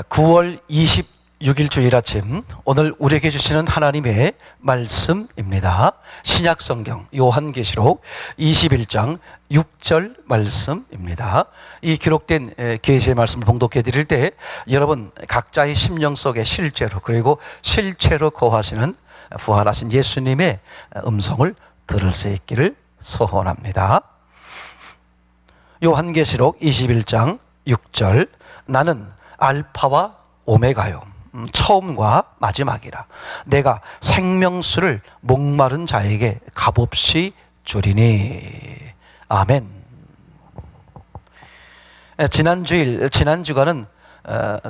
9월 26일 주일 아침, 오늘 우리에게 주시는 하나님의 말씀입니다. 신약성경 요한계시록 21장 6절 말씀입니다. 이 기록된 계시의 말씀을 봉독해 드릴 때 여러분 각자의 심령 속에 실제로, 그리고 실체로 거하시는 부활하신 예수님의 음성을 들을 수 있기를 소원합니다. 요한계시록 21장 6절, 나는 알파와 오메가요, 처음과 마지막이라. 내가 생명수를 목마른 자에게 값없이 주리니. 아멘. 지난 주간은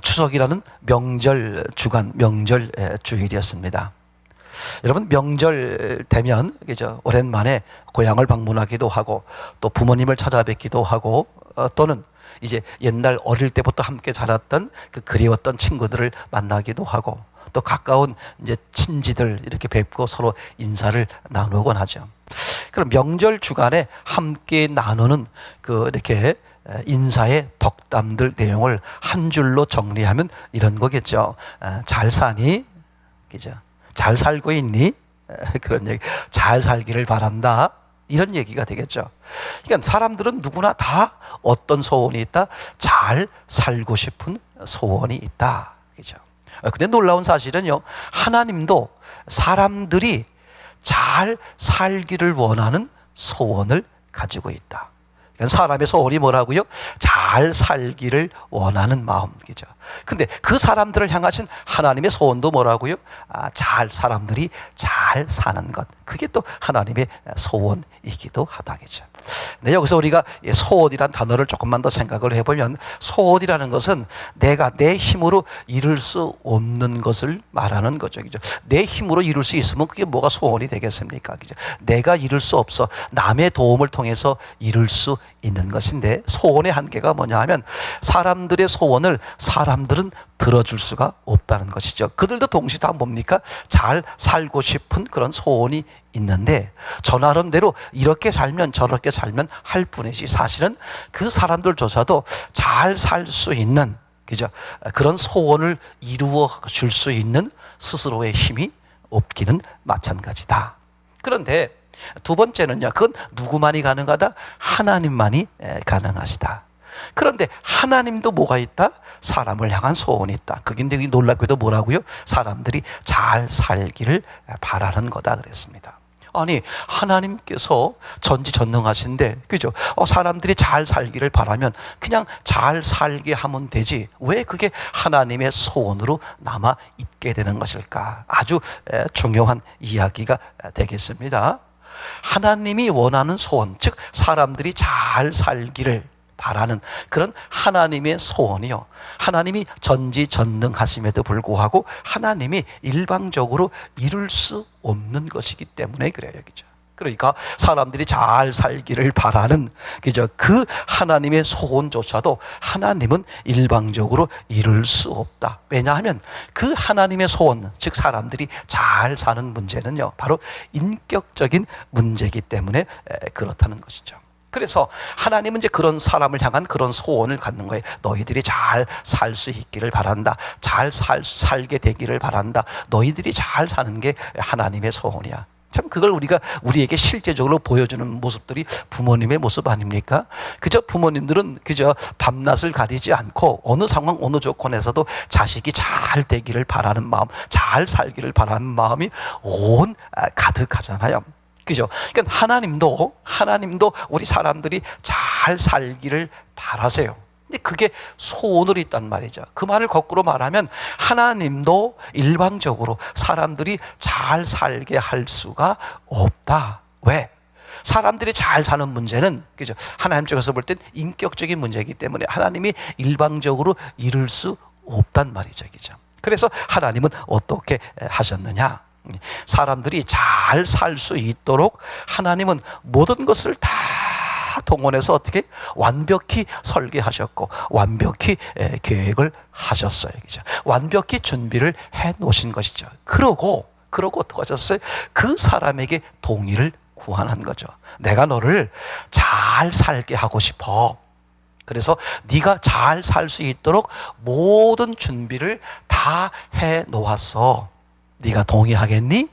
추석이라는 명절 주간, 명절 주일이었습니다. 여러분, 명절 되면 그죠, 오랜만에 고향을 방문하기도 하고, 또 부모님을 찾아뵙기도 하고, 또는 이제 옛날 어릴 때부터 함께 자랐던 그 그리웠던 친구들을 만나기도 하고, 또 가까운 이제 친지들 이렇게 뵙고 서로 인사를 나누곤 하죠. 그럼 명절 주간에 함께 나누는 그 이렇게 인사의 덕담들 내용을 한 줄로 정리하면 이런 거겠죠. 잘 사니? 그죠? 잘 살고 있니? 그런 얘기. 잘 살기를 바란다. 이런 얘기가 되겠죠. 그러니까 사람들은 누구나 다 어떤 소원이 있다? 잘 살고 싶은 소원이 있다. 그죠? 근데 놀라운 사실은요, 하나님도 사람들이 잘 살기를 원하는 소원을 가지고 있다. 그러니까 사람의 소원이 뭐라고요? 잘 살기를 원하는 마음이죠. 근데 그 사람들을 향하신 하나님의 소원도 뭐라고요? 사람들이 잘 사는 것. 그게 또 하나님의 소원이기도 하다겠죠. 근데 여기서 우리가 소원이란 단어를 조금만 더 생각을 해보면, 소원이라는 것은 내가 내 힘으로 이룰 수 없는 것을 말하는 거죠. 그죠? 내 힘으로 이룰 수 있으면 그게 뭐가 소원이 되겠습니까? 그죠? 내가 이룰 수 없어. 남의 도움을 통해서 이룰 수 있는 것인데, 소원의 한계가 뭐냐 하면 사람들의 소원을 사람들은 들어줄 수가 없다는 것이죠. 그들도 동시에 다 뭡니까? 잘 살고 싶은 그런 소원이 있는데, 저 나름대로 이렇게 살면 저렇게 살면 할 뿐이지, 사실은 그 사람들조차도 잘 살 수 있는, 그죠? 그런 소원을 이루어 줄 수 있는 스스로의 힘이 없기는 마찬가지다. 그런데 두 번째는요, 그건 누구만이 가능하다? 하나님만이 가능하시다. 그런데 하나님도 뭐가 있다? 사람을 향한 소원이 있다. 그게 놀랍게도 뭐라고요? 사람들이 잘 살기를 바라는 거다 그랬습니다. 아니, 하나님께서 전지전능하신데, 그죠? 사람들이 잘 살기를 바라면 그냥 잘 살게 하면 되지, 왜 그게 하나님의 소원으로 남아 있게 되는 것일까? 아주 중요한 이야기가 되겠습니다. 하나님이 원하는 소원, 즉 사람들이 잘 살기를 바라는 그런 하나님의 소원이요, 하나님이 전지전능하심에도 불구하고 하나님이 일방적으로 이룰 수 없는 것이기 때문에 그래요. 그죠? 그러니까 사람들이 잘 살기를 바라는, 그죠, 그 하나님의 소원조차도 하나님은 일방적으로 이룰 수 없다. 왜냐하면 그 하나님의 소원, 즉 사람들이 잘 사는 문제는요, 바로 인격적인 문제이기 때문에 그렇다는 것이죠. 그래서 하나님은 이제 그런 사람을 향한 그런 소원을 갖는 거예요. 너희들이 잘 살 수 있기를 바란다. 잘 살게 되기를 바란다. 너희들이 잘 사는 게 하나님의 소원이야. 참, 그걸 우리에게 실제적으로 보여주는 모습들이 부모님의 모습 아닙니까? 그저 부모님들은 그저 밤낮을 가리지 않고 어느 상황, 어느 조건에서도 자식이 잘 되기를 바라는 마음, 잘 살기를 바라는 마음이 가득하잖아요. 그죠? 그러니까 하나님도 우리 사람들이 잘 살기를 바라세요. 근데 그게 소원으로 있단 말이죠. 그 말을 거꾸로 말하면 하나님도 일방적으로 사람들이 잘 살게 할 수가 없다. 왜? 사람들이 잘 사는 문제는, 그죠, 하나님 쪽에서 볼 땐 인격적인 문제이기 때문에 하나님이 일방적으로 이룰 수 없단 말이죠. 그죠? 그래서 하나님은 어떻게 하셨느냐? 사람들이 잘 살 수 있도록 하나님은 모든 것을 다 동원해서 어떻게 완벽히 설계하셨고 완벽히 계획을 하셨어요. 그죠? 완벽히 준비를 해 놓으신 것이죠. 그러고 어떻게 하셨어요? 그 사람에게 동의를 구하는 거죠. 내가 너를 잘 살게 하고 싶어. 그래서 네가 잘 살 수 있도록 모든 준비를 다 해 놓았어. 네가 동의하겠니?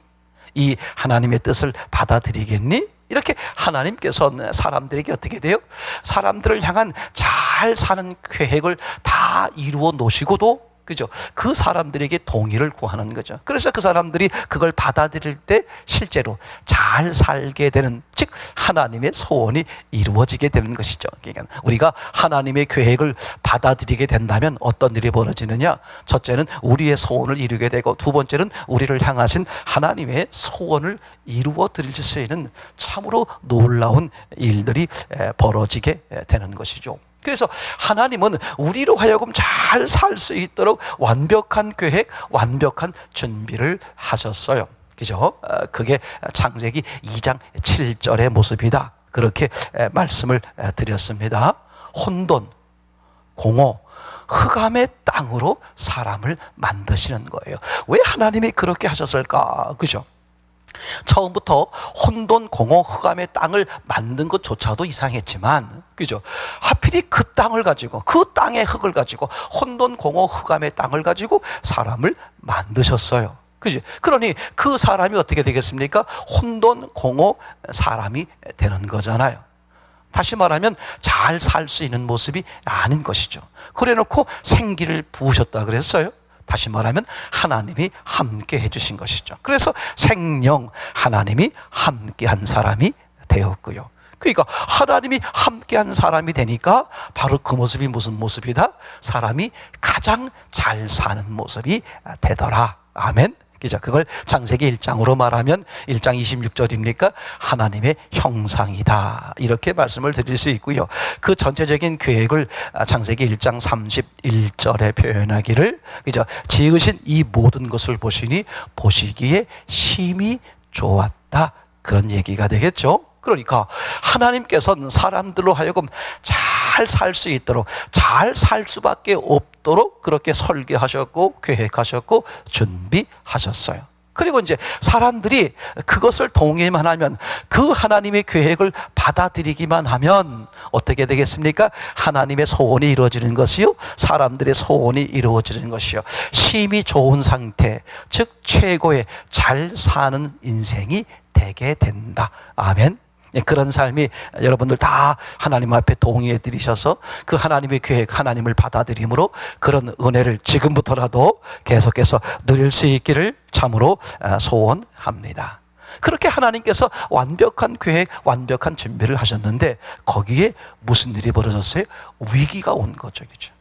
이 하나님의 뜻을 받아들이겠니? 이렇게 하나님께서는 사람들에게 어떻게 돼요? 사람들을 향한 잘 사는 계획을 다 이루어 놓으시고도, 그죠? 그 사람들에게 동의를 구하는 거죠. 그래서 그 사람들이 그걸 받아들일 때 실제로 잘 살게 되는, 즉 하나님의 소원이 이루어지게 되는 것이죠. 그러니까 우리가 하나님의 계획을 받아들이게 된다면 어떤 일이 벌어지느냐? 첫째는 우리의 소원을 이루게 되고, 두 번째는 우리를 향하신 하나님의 소원을 이루어 드릴 수 있는 참으로 놀라운 일들이 벌어지게 되는 것이죠. 그래서 하나님은 우리로 하여금 잘 살 수 있도록 완벽한 계획, 완벽한 준비를 하셨어요. 그죠? 그게 창세기 2장 7절의 모습이다. 그렇게 말씀을 드렸습니다. 혼돈, 공허, 흑암의 땅으로 사람을 만드시는 거예요. 왜 하나님이 그렇게 하셨을까? 그죠? 처음부터 혼돈, 공허, 흑암의 땅을 만든 것조차도 이상했지만, 그죠? 하필이 그 땅을 가지고, 그 땅의 흙을 가지고, 혼돈, 공허, 흑암의 땅을 가지고 사람을 만드셨어요. 그지? 그러니 그 사람이 어떻게 되겠습니까? 혼돈, 공허 사람이 되는 거잖아요. 다시 말하면 잘 살 수 있는 모습이 아닌 것이죠. 그래 놓고 생기를 부으셨다 그랬어요. 다시 말하면 하나님이 함께 해주신 것이죠. 그래서 생명, 하나님이 함께한 사람이 되었고요. 그러니까 하나님이 함께한 사람이 되니까 바로 그 모습이 무슨 모습이다? 사람이 가장 잘 사는 모습이 되더라. 아멘. 그죠? 그걸 창세기 1장으로 말하면 1장 26절입니까? 하나님의 형상이다. 이렇게 말씀을 드릴 수 있고요. 그 전체적인 계획을 창세기 1장 31절에 표현하기를, 그죠? 지으신 이 모든 것을 보시니 보시기에 심히 좋았다. 그런 얘기가 되겠죠. 그러니까 하나님께서는 사람들로 하여금 잘 살 수 있도록, 잘 살 수밖에 없도록 그렇게 설계하셨고 계획하셨고 준비하셨어요. 그리고 이제 사람들이 그것을 동의만 하면, 그 하나님의 계획을 받아들이기만 하면 어떻게 되겠습니까? 하나님의 소원이 이루어지는 것이요, 사람들의 소원이 이루어지는 것이요, 심히 좋은 상태, 즉 최고의 잘 사는 인생이 되게 된다. 아멘. 그런 삶이 여러분들 다 하나님 앞에 동의해 드리셔서 그 하나님의 계획, 하나님을 받아들임으로 그런 은혜를 지금부터라도 계속해서 누릴 수 있기를 참으로 소원합니다. 그렇게 하나님께서 완벽한 계획, 완벽한 준비를 하셨는데 거기에 무슨 일이 벌어졌어요? 위기가 온 거죠. 그죠?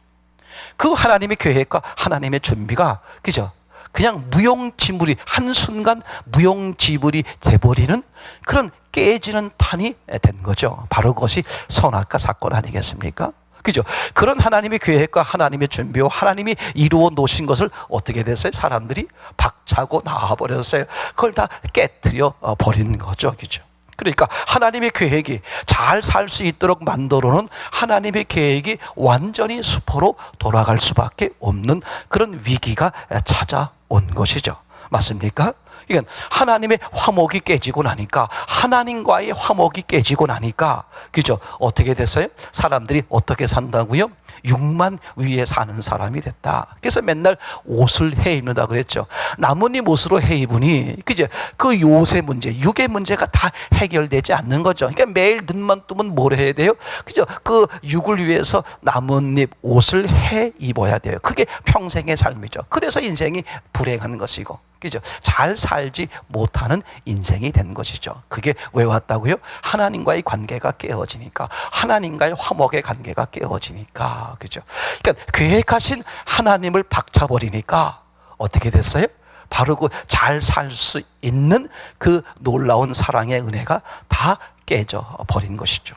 그 하나님의 계획과 하나님의 준비가, 그죠? 그냥 무용지물이, 한순간 무용지물이 돼버리는 그런 깨지는 판이 된 거죠. 바로 그것이 선악과 사건 아니겠습니까? 그죠? 그런 하나님의 계획과 하나님의 준비와 하나님이 이루어 놓으신 것을 어떻게 됐어요? 사람들이 박차고 나와버렸어요. 그걸 다 깨트려 버린 거죠. 그죠? 그러니까 하나님의 계획이 잘 살 수 있도록 만들어놓은 하나님의 계획이 완전히 수포로 돌아갈 수밖에 없는 그런 위기가 찾아온 것이죠. 맞습니까? 이건 하나님의 화목이 깨지고 나니까, 하나님과의 화목이 깨지고 나니까, 그죠? 어떻게 됐어요? 사람들이 어떻게 산다고요? 육만 위에 사는 사람이 됐다. 그래서 맨날 옷을 해 입는다 그랬죠. 나뭇잎 옷으로 해 입으니, 그죠? 그 요새 문제, 육의 문제가 다 해결되지 않는 거죠. 그러니까 매일 눈만 뜨면 뭘 해야 돼요? 그죠? 그 육을 위해서 나뭇잎 옷을 해 입어야 돼요. 그게 평생의 삶이죠. 그래서 인생이 불행한 것이고, 그죠? 잘 살지 못하는 인생이 된 것이죠. 그게 왜 왔다고요? 하나님과의 관계가 깨어지니까, 하나님과의 화목의 관계가 깨어지니까, 그죠? 그러니까 계획하신 하나님을 박차버리니까 어떻게 됐어요? 바로 그 잘 살 수 있는 그 놀라운 사랑의 은혜가 다 깨져 버린 것이죠.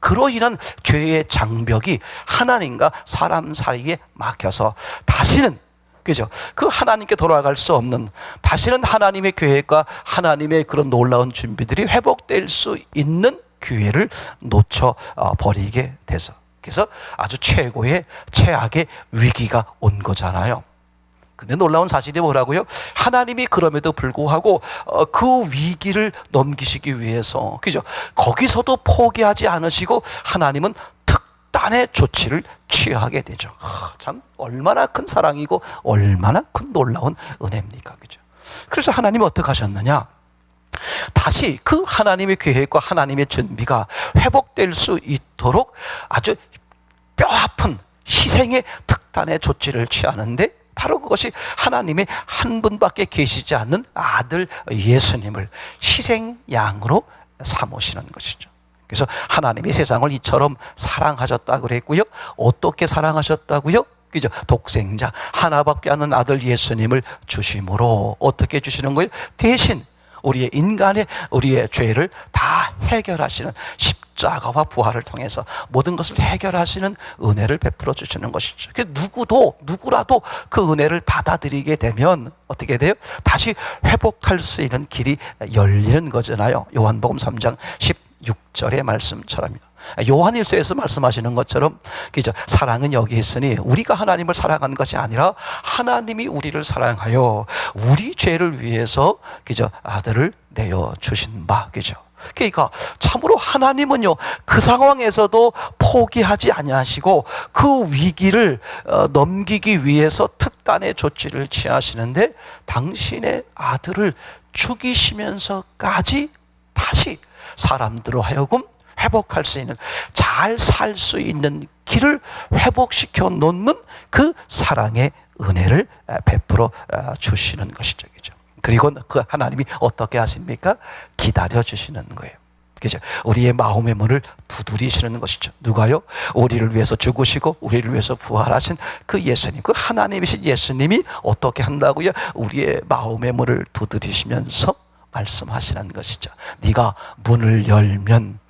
그로 인한 죄의 장벽이 하나님과 사람 사이에 막혀서 다시는, 그죠? 그 하나님께 돌아갈 수 없는, 다시는 하나님의 계획과 하나님의 그런 놀라운 준비들이 회복될 수 있는 기회를 놓쳐버리게 돼서, 그래서 아주 최고의 최악의 위기가 온 거잖아요. 근데 놀라운 사실이 뭐라고요? 하나님이 그럼에도 불구하고 그 위기를 넘기시기 위해서, 그죠? 거기서도 포기하지 않으시고 하나님은 특단의 조치를 취하게 되죠. 참 얼마나 큰 사랑이고 얼마나 큰 놀라운 은혜입니까? 그죠? 그래서 하나님이 어떻게 하셨느냐? 다시 그 하나님의 계획과 하나님의 준비가 회복될 수 있도록 아주 뼈아픈 희생의 특단의 조치를 취하는데, 바로 그것이 하나님의 한 분밖에 계시지 않는 아들 예수님을 희생양으로 삼으시는 것이죠. 그래서 하나님이 세상을 이처럼 사랑하셨다 그랬고요. 어떻게 사랑하셨다고요? 그죠? 독생자 하나밖에 없는 아들 예수님을 주심으로 어떻게 주시는 거예요? 대신 우리의 인간의 우리의 죄를 다 해결하시는 십자가와 부활을 통해서 모든 것을 해결하시는 은혜를 베풀어 주시는 것이죠. 누구라도 그 은혜를 받아들이게 되면 어떻게 돼요? 다시 회복할 수 있는 길이 열리는 거잖아요. 요한복음 3장 16절의 말씀처럼요. 요한일서에서 말씀하시는 것처럼, 그죠? 사랑은 여기 있으니 우리가 하나님을 사랑한 것이 아니라 하나님이 우리를 사랑하여 우리 죄를 위해서, 그죠? 아들을 내어 주신 바, 그죠? 그러니까 참으로 하나님은요, 그 상황에서도 포기하지 아니하시고 그 위기를 넘기기 위해서 특단의 조치를 취하시는데, 당신의 아들을 죽이시면서까지 다시 사람들로 하여금 회복할 수 있는, 잘 살 수 있는 길을 회복시켜 놓는 그 사랑의 은혜를 베풀어 주시는 것이죠. 그죠? 그리고 그 하나님이 어떻게 하십니까? 기다려 주시는 거예요. 그죠? 우리의 마음의 문을 두드리시는 것이죠. 누가요? 우리를 위해서 죽으시고 우리를 위해서 부활하신 그 예수님, 그 하나님이신 예수님이 어떻게 한다고요? 우리의 마음의 문을 두드리시면서 말씀하시는 것이죠. 네가 문을 열면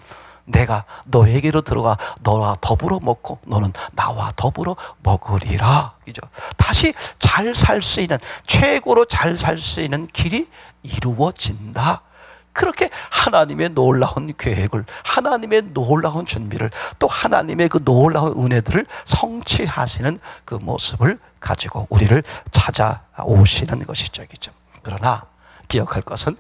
내가 너에게로 들어가 너와 더불어 먹고 너는 나와 더불어 먹으리라. 그죠? 다시 잘 살 수 있는, 최고로 잘 살 수 있는 길이 이루어진다. 그렇게 하나님의 놀라운 계획을, 하나님의 놀라운 준비를, 또 하나님의 그 놀라운 은혜들을 성취하시는 그 모습을 가지고 우리를 찾아오시는 것이죠. 그죠? 그러나 기억할 것은,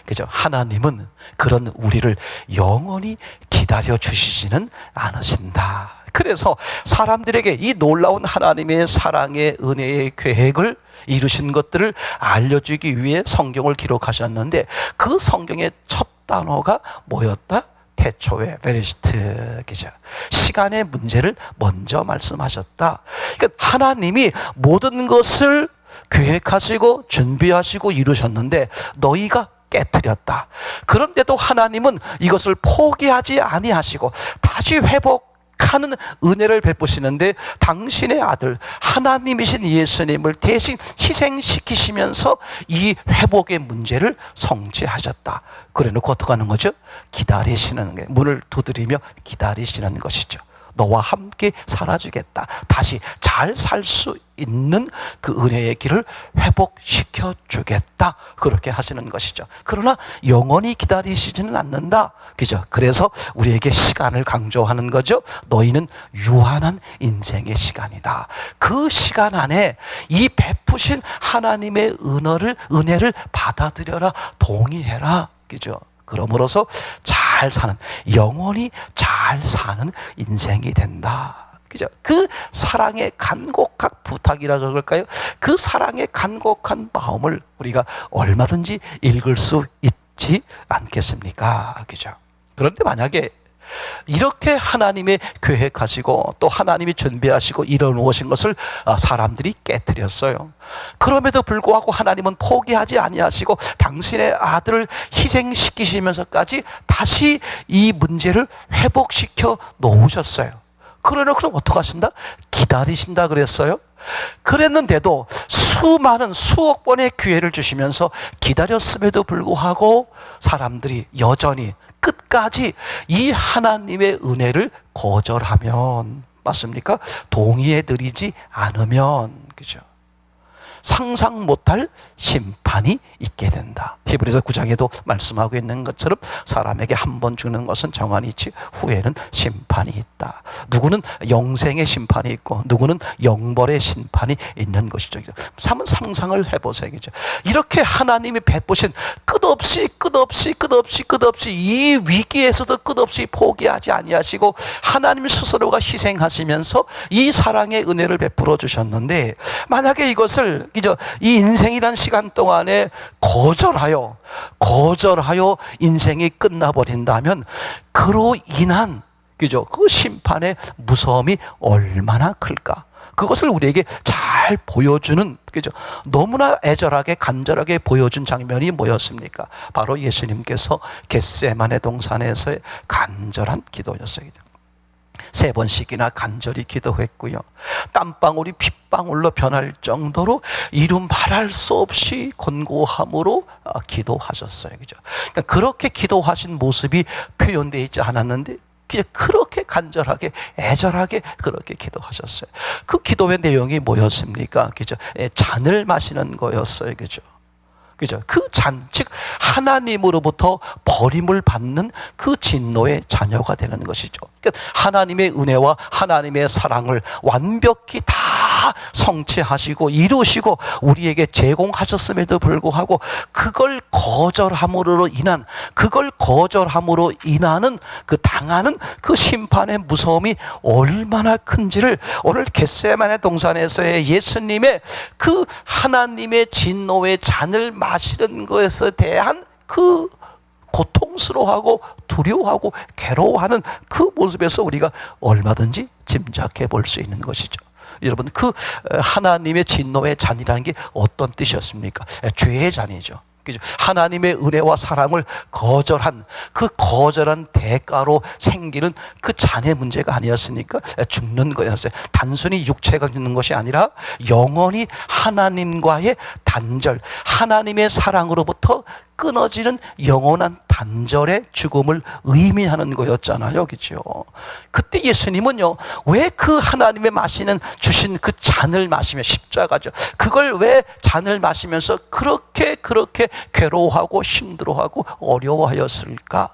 그죠? 하나님은 그런 우리를 영원히 기다려 주시지는 않으신다. 그래서 사람들에게 이 놀라운 하나님의 사랑의 은혜의 계획을 이루신 것들을 알려주기 위해 성경을 기록하셨는데, 그 성경의 첫 단어가 뭐였다? 태초에 베레시트, 그죠? 시간의 문제를 먼저 말씀하셨다. 그러니까 하나님이 모든 것을 계획하시고 준비하시고 이루셨는데 너희가 깨뜨렸다. 그런데도 하나님은 이것을 포기하지 아니하시고 다시 회복하는 은혜를 베푸시는데, 당신의 아들 하나님이신 예수님을 대신 희생시키시면서 이 회복의 문제를 성취하셨다. 그래놓고 어떻게 하는 거죠? 기다리시는 거예요. 문을 두드리며 기다리시는 것이죠. 너와 함께 살아주겠다. 다시 잘 살 수 있는 그 은혜의 길을 회복시켜 주겠다. 그렇게 하시는 것이죠. 그러나 영원히 기다리시지는 않는다. 그죠? 그래서 우리에게 시간을 강조하는 거죠. 너희는 유한한 인생의 시간이다. 그 시간 안에 이 베푸신 하나님의 은혜를 받아들여라. 동의해라. 그죠? 그러므로서 잘 사는, 영원히 잘 사는 인생이 된다. 그죠? 그 사랑의 간곡한 부탁이라 그럴까요? 그 사랑의 간곡한 마음을 우리가 얼마든지 읽을 수 있지 않겠습니까? 그죠? 그런데 만약에 이렇게 하나님의 계획하시고 또 하나님이 준비하시고 이뤄놓으신 것을 사람들이 깨뜨렸어요. 그럼에도 불구하고 하나님은 포기하지 아니하시고 당신의 아들을 희생시키시면서까지 다시 이 문제를 회복시켜 놓으셨어요. 그러나 그럼 어떻게 하신다? 기다리신다 그랬어요. 그랬는데도 수많은 수억 번의 기회를 주시면서 기다렸음에도 불구하고 사람들이 여전히 끝까지 이 하나님의 은혜를 거절하면, 맞습니까? 동의해드리지 않으면, 그죠? 상상 못할 심판이 있게 된다. 히브리서 9장에도 말씀하고 있는 것처럼 사람에게 한 번 주는 것은 정한이 있지 후에는 심판이 있다. 누구는 영생의 심판이 있고 누구는 영벌의 심판이 있는 것이죠. 한번 상상을 해보세요. 이렇게 하나님이 베푸신 끝없이 이 위기에서도 끝없이 포기하지 아니하시고 하나님 스스로가 희생하시면서 이 사랑의 은혜를 베풀어 주셨는데, 만약에 이것을 이 인생이란 시간 동안에 거절하여 인생이 끝나버린다면 그로 인한 그 심판의 무서움이 얼마나 클까? 그것을 우리에게 잘 보여주는, 너무나 애절하게 간절하게 보여준 장면이 뭐였습니까? 바로 예수님께서 겟세마네 동산에서의 간절한 기도였어요. 3번씩이나 간절히 기도했고요. 땀방울이 핏방울로 변할 정도로 이루 말할 수 없이 곤고함으로 기도하셨어요. 그러니까 그렇게 기도하신 모습이 표현되어 있지 않았는데 그렇게 간절하게 애절하게 그렇게 기도하셨어요. 그 기도의 내용이 뭐였습니까? 잔을 마시는 거였어요. 그 잔, 즉 하나님으로부터 버림을 받는 그 진노의 자녀가 되는 것이죠. 그러니까 하나님의 은혜와 하나님의 사랑을 완벽히 다 성취하시고 이루시고 우리에게 제공하셨음에도 불구하고 그걸 거절함으로 인하는 그 당하는 그 심판의 무서움이 얼마나 큰지를 오늘 겟세마네 동산에서의 예수님의 그 하나님의 진노의 잔을 마시는 것에 대한 그 고통스러워하고 두려워하고 괴로워하는 그 모습에서 우리가 얼마든지 짐작해 볼 수 있는 것이죠. 여러분, 그 하나님의 진노의 잔이라는 게 어떤 뜻이었습니까? 죄의 잔이죠. 하나님의 은혜와 사랑을 거절한 그 거절한 대가로 생기는 그 잔의 문제가 아니었으니까 죽는 거였어요. 단순히 육체가 죽는 것이 아니라 영원히 하나님과의 단절, 하나님의 사랑으로부터 끊어지는 영원한 단절의 죽음을 의미하는 거였잖아요. 그렇죠? 그때 예수님은요, 왜 그 하나님의 주신 그 잔을 마시며, 십자가죠, 그걸 왜 잔을 마시면서 그렇게 괴로워하고 힘들어하고 어려워하였을까?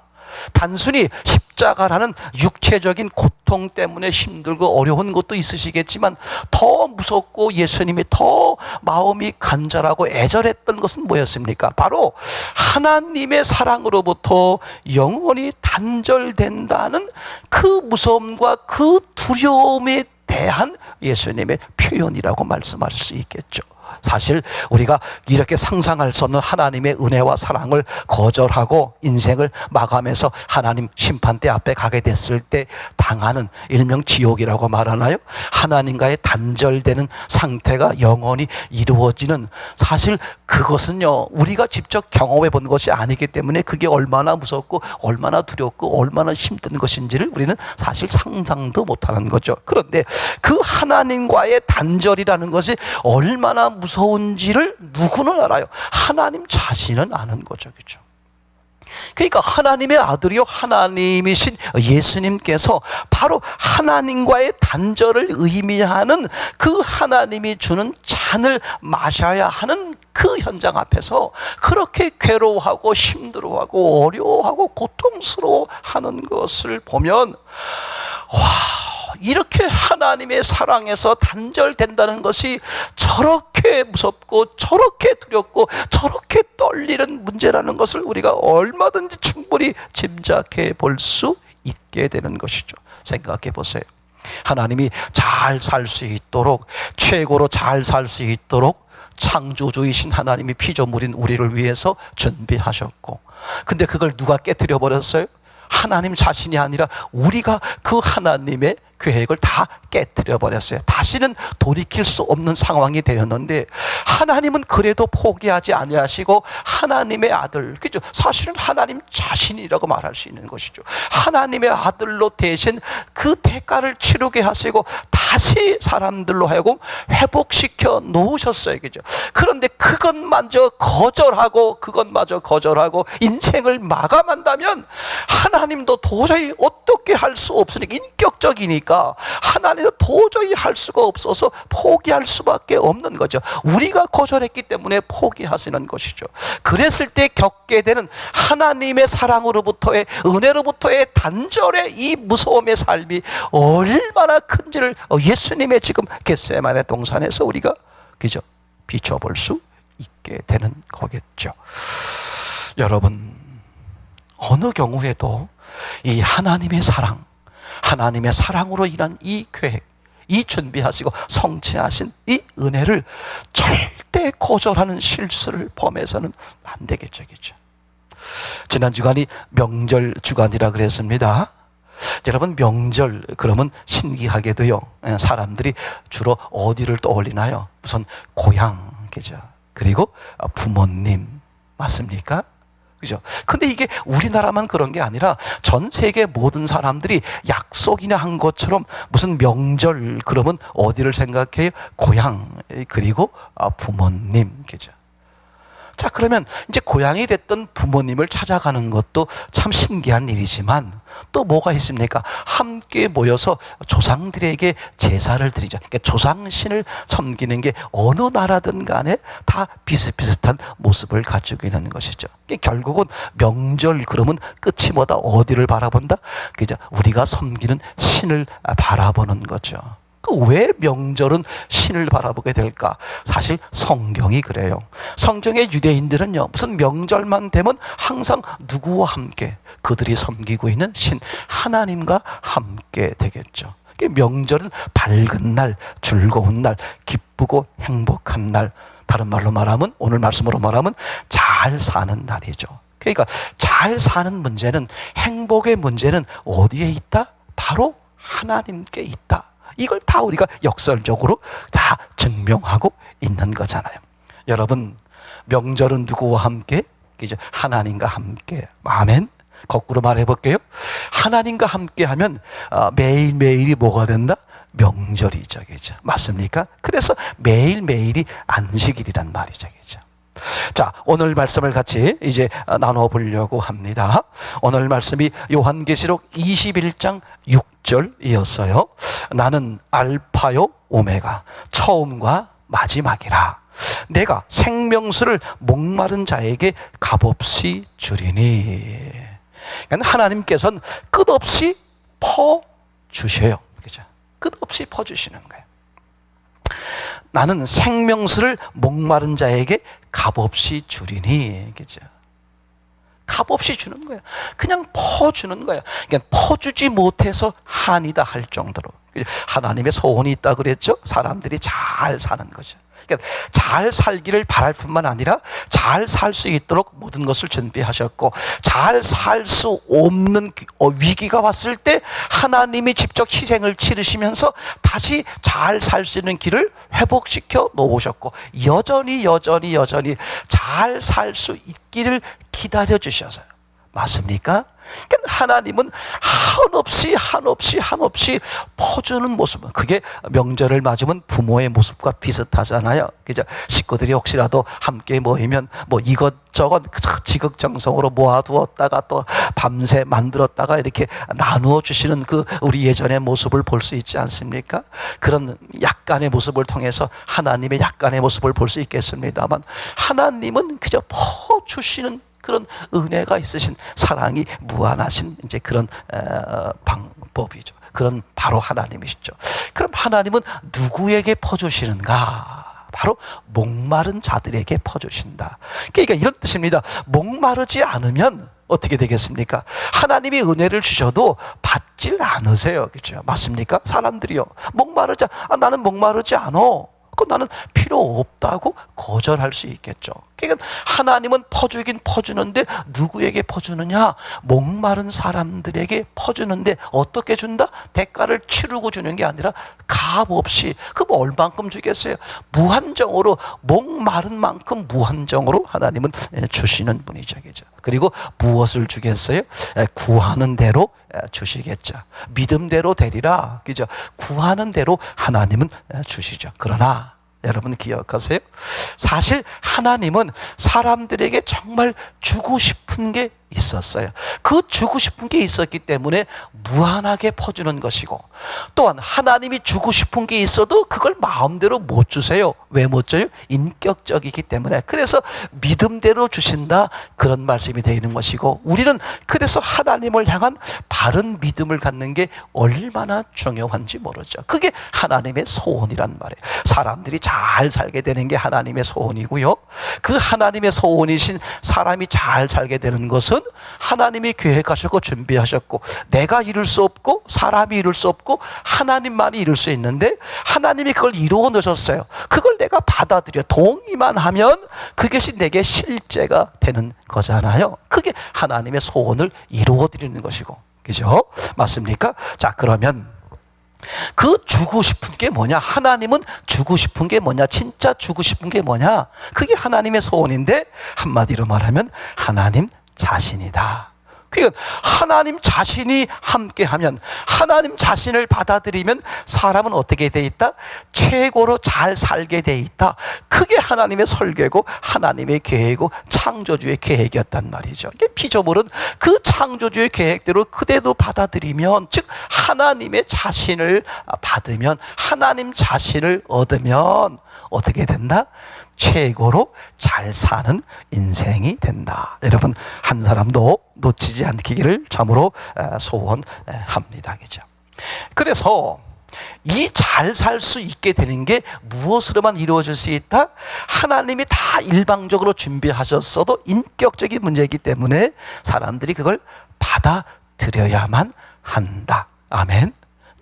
단순히 십자가라는 육체적인 고통 때문에 힘들고 어려운 것도 있으시겠지만 더 무섭고 예수님이 더 마음이 간절하고 애절했던 것은 뭐였습니까? 바로 하나님의 사랑으로부터 영원히 단절된다는 그 무서움과 그 두려움에 대한 예수님의 표현이라고 말씀할 수 있겠죠. 사실 우리가 이렇게 상상할 수 없는 하나님의 은혜와 사랑을 거절하고 인생을 마감해서 하나님 심판대 앞에 가게 됐을 때 당하는, 일명 지옥이라고 말하나요? 하나님과의 단절되는 상태가 영원히 이루어지는, 사실 그것은요, 우리가 직접 경험해 본 것이 아니기 때문에 그게 얼마나 무섭고 얼마나 두렵고 얼마나 힘든 것인지를 우리는 사실 상상도 못하는 거죠. 그런데 그 하나님과의 단절이라는 것이 얼마나 무서운지를 누구는 알아요? 하나님 자신은 아는 거죠. 그렇죠? 그러니까 하나님의 아들이요 하나님이신 예수님께서 바로 하나님과의 단절을 의미하는 그 하나님이 주는 잔을 마셔야 하는 그 현장 앞에서 그렇게 괴로워하고 힘들어하고 어려워하고 고통스러워하는 것을 보면, 와, 이렇게 하나님의 사랑에서 단절된다는 것이 저렇게 무섭고 저렇게 두렵고 저렇게 떨리는 문제라는 것을 우리가 얼마든지 충분히 짐작해 볼 수 있게 되는 것이죠. 생각해 보세요. 하나님이 잘 살 수 있도록, 최고로 잘 살 수 있도록 창조주이신 하나님이 피조물인 우리를 위해서 준비하셨고, 근데 그걸 누가 깨뜨려 버렸어요? 하나님 자신이 아니라 우리가 그 하나님의 계획을 다 깨뜨려 버렸어요. 다시는 돌이킬 수 없는 상황이 되었는데 하나님은 그래도 포기하지 아니하시고 하나님의 아들, 그죠? 사실은 하나님 자신이라고 말할 수 있는 것이죠. 하나님의 아들로 대신 그 대가를 치르게 하시고 다 다시 사람들로 하여금 회복시켜 놓으셨어요. 그죠? 그런데 그것마저 거절하고 인생을 마감한다면 하나님도 도저히 어떻게 할 수 없으니까, 인격적이니까 하나님도 도저히 할 수가 없어서 포기할 수밖에 없는 거죠. 우리가 거절했기 때문에 포기하시는 것이죠. 그랬을 때 겪게 되는 하나님의 사랑으로부터의, 은혜로부터의 단절의 이 무서움의 삶이 얼마나 큰지를 예수님의 지금 겟세마네 동산에서 우리가 그죠? 비춰볼 수 있게 되는 거겠죠. 여러분, 어느 경우에도 이 하나님의 사랑, 하나님의 사랑으로 인한 이 계획, 이 준비하시고 성취하신 이 은혜를 절대 거절하는 실수를 범해서는 안 되겠죠. 그죠? 지난 주간이 명절 주간이라 그랬습니다. 여러분, 명절 그러면 신기하게도요, 사람들이 주로 어디를 떠올리나요? 우선 고향, 그죠? 그리고 부모님, 맞습니까? 그죠? 근데 이게 우리나라만 그런 게 아니라 전 세계 모든 사람들이 약속이나 한 것처럼 무슨 명절 그러면 어디를 생각해요? 고향, 그리고 부모님, 그죠? 자, 그러면 이제 고향이 됐던 부모님을 찾아가는 것도 참 신기한 일이지만 또 뭐가 있습니까? 함께 모여서 조상들에게 제사를 드리죠. 그러니까 조상신을 섬기는 게 어느 나라든 간에 다 비슷비슷한 모습을 가지고 있는 것이죠. 결국은 명절 그러면 끝이 뭐다? 어디를 바라본다? 그죠? 우리가 섬기는 신을 바라보는 거죠. 왜 명절은 신을 바라보게 될까? 사실 성경이 그래요. 성경의 유대인들은요, 무슨 명절만 되면 항상 누구와 함께? 그들이 섬기고 있는 신 하나님과 함께 되겠죠. 명절은 밝은 날, 즐거운 날, 기쁘고 행복한 날, 다른 말로 말하면, 오늘 말씀으로 말하면 잘 사는 날이죠. 그러니까 잘 사는 문제는, 행복의 문제는 어디에 있다? 바로 하나님께 있다. 이걸 다 우리가 역설적으로 다 증명하고 있는 거잖아요. 여러분, 명절은 누구와 함께? 이제 하나님과 함께. 아멘. 거꾸로 말해 볼게요. 하나님과 함께 하면 매일매일이 뭐가 된다? 명절이죠. 그죠? 맞습니까? 그래서 매일매일이 안식일이란 말이죠. 그죠? 자, 오늘 말씀을 같이 이제 나눠 보려고 합니다. 오늘 말씀이 요한계시록 21장 6절이었어요. 나는 알파요 오메가, 처음과 마지막이라. 내가 생명수를 목마른 자에게 값없이 주리니. 그러니까 하나님께서는 끝없이 퍼 주셔요. 그죠? 끝없이 퍼 주시는 거예요. 나는 생명수를 목마른 자에게 값없이 주리니. 그죠? 값없이 주는 거야. 그냥 퍼주는 거야. 그러니까 퍼주지 못해서 한이다 할 정도로. 하나님의 소원이 있다 그랬죠? 사람들이 잘 사는 거죠. 그러니까 잘 살기를 바랄 뿐만 아니라 잘 살 수 있도록 모든 것을 준비하셨고, 잘 살 수 없는 위기가 왔을 때 하나님이 직접 희생을 치르시면서 다시 잘 살 수 있는 길을 회복시켜 놓으셨고, 여전히 잘 살 수 있기를 기다려 주셔서요. 맞습니까? 그러니까 하나님은 한없이 퍼주는 모습, 그게 명절을 맞으면 부모의 모습과 비슷하잖아요. 그죠? 식구들이 혹시라도 함께 모이면 뭐 이것저것 지극정성으로 모아두었다가 또 밤새 만들었다가 이렇게 나누어 주시는 그 우리 예전의 모습을 볼 수 있지 않습니까? 그런 약간의 모습을 통해서 하나님의 약간의 모습을 볼 수 있겠습니다만, 하나님은 그저 퍼주시는 그런 은혜가 있으신, 사랑이 무한하신 이제 그런 방법이죠. 그런 바로 하나님이시죠. 그럼 하나님은 누구에게 퍼주시는가? 바로 목마른 자들에게 퍼주신다. 그러니까 이런 뜻입니다. 목마르지 않으면 어떻게 되겠습니까? 하나님이 은혜를 주셔도 받질 않으세요. 그렇죠? 맞습니까? 사람들이요, 나는 목마르지 않아. 나는 필요 없다고 거절할 수 있겠죠. 그러니까 하나님은 퍼주긴 퍼주는데 누구에게 퍼주느냐? 목마른 사람들에게 퍼주는데 어떻게 준다? 대가를 치르고 주는 게 아니라 값 없이. 그럼 얼만큼 주겠어요? 무한정으로, 목마른 만큼 무한정으로 하나님은 주시는 분이죠. 그리고 무엇을 주겠어요? 구하는 대로 주시겠죠. 믿음대로 되리라. 그죠? 구하는 대로 하나님은 주시죠. 그러나 여러분 기억하세요? 사실 하나님은 사람들에게 정말 주고 싶은 게 있었어요. 그 주고 싶은 게 있었기 때문에 무한하게 퍼주는 것이고, 또한 하나님이 주고 싶은 게 있어도 그걸 마음대로 못 주세요. 왜 못 줘요? 인격적이기 때문에. 그래서 믿음대로 주신다, 그런 말씀이 되는 것이고, 우리는 그래서 하나님을 향한 바른 믿음을 갖는 게 얼마나 중요한지 모르죠. 그게 하나님의 소원이란 말이에요. 사람들이 잘 살게 되는 게 하나님의 소원이고요, 그 하나님의 소원이신 사람이 잘 살게 되는 것은 하나님이 계획하셨고 준비하셨고, 내가 이룰 수 없고 사람이 이룰 수 없고 하나님만이 이룰 수 있는데, 하나님이 그걸 이루어 놓으셨어요. 그걸 내가 받아들여 동의만 하면 그것이 내게 실제가 되는 거잖아요. 그게 하나님의 소원을 이루어 드리는 것이고, 그죠? 맞습니까? 자, 그러면 그 주고 싶은 게 뭐냐? 하나님은 주고 싶은 게 뭐냐? 진짜 주고 싶은 게 뭐냐? 그게 하나님의 소원인데, 한마디로 말하면 하나님 자신이다. 그러니까 하나님 자신이 함께하면, 하나님 자신을 받아들이면 사람은 어떻게 돼 있다? 최고로 잘 살게 돼 있다. 그게 하나님의 설계고 하나님의 계획이고 창조주의 계획이었단 말이죠. 이게 피조물은 그 창조주의 계획대로 그대로 받아들이면, 즉 하나님의 자신을 받으면, 하나님 자신을 얻으면 어떻게 된다? 최고로 잘 사는 인생이 된다. 여러분, 한 사람도 놓치지 않기를 참으로 소원합니다. 그죠? 그래서 이 잘 살 수 있게 되는 게 무엇으로만 이루어질 수 있다? 하나님이 다 일방적으로 준비하셨어도 인격적인 문제이기 때문에 사람들이 그걸 받아들여야만 한다. 아멘.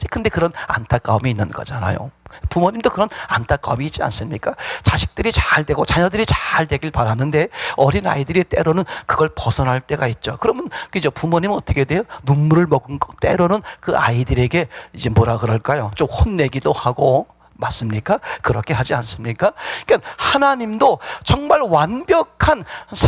근데 그런 안타까움이 있는 거잖아요. 부모님도 그런 안타까움이 있지 않습니까? 자식들이 잘 되고 자녀들이 잘 되길 바라는데 어린아이들이 때로는 그걸 벗어날 때가 있죠. 그러면 그죠? 부모님은 어떻게 돼요? 눈물을 머금고 때로는 그 아이들에게 이제 뭐라 그럴까요? 좀 혼내기도 하고, 맞습니까? 그렇게 하지 않습니까? 그러니까 하나님도 정말 완벽한,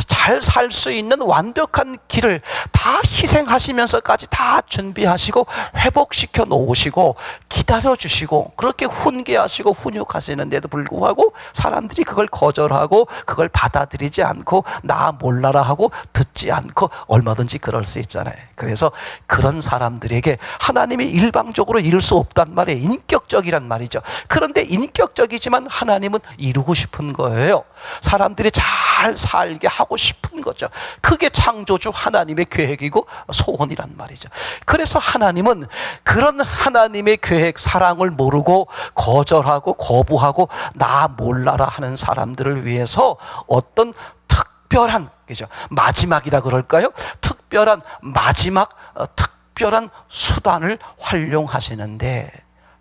잘 살 수 있는 완벽한 길을 다 희생하시면서까지 다 준비하시고 회복시켜 놓으시고 기다려주시고 그렇게 훈계하시고 훈육하시는데도 불구하고 사람들이 그걸 거절하고 그걸 받아들이지 않고 나 몰라라 하고 듣지 않고 얼마든지 그럴 수 있잖아요. 그래서 그런 사람들에게 하나님이 일방적으로 이룰 수 없단 말이에요. 인격적이란 말이죠. 그런데 인격적이지만 하나님은 이루고 싶은 거예요. 사람들이 잘 살게 하고 싶은 거죠. 그게 창조주 하나님의 계획이고 소원이란 말이죠. 그래서 하나님은 그런 하나님의 계획, 사랑을 모르고 거절하고 거부하고 나 몰라라 하는 사람들을 위해서 어떤 특별한, 그죠? 마지막이라 그럴까요? 특별한 마지막, 특별한 수단을 활용하시는데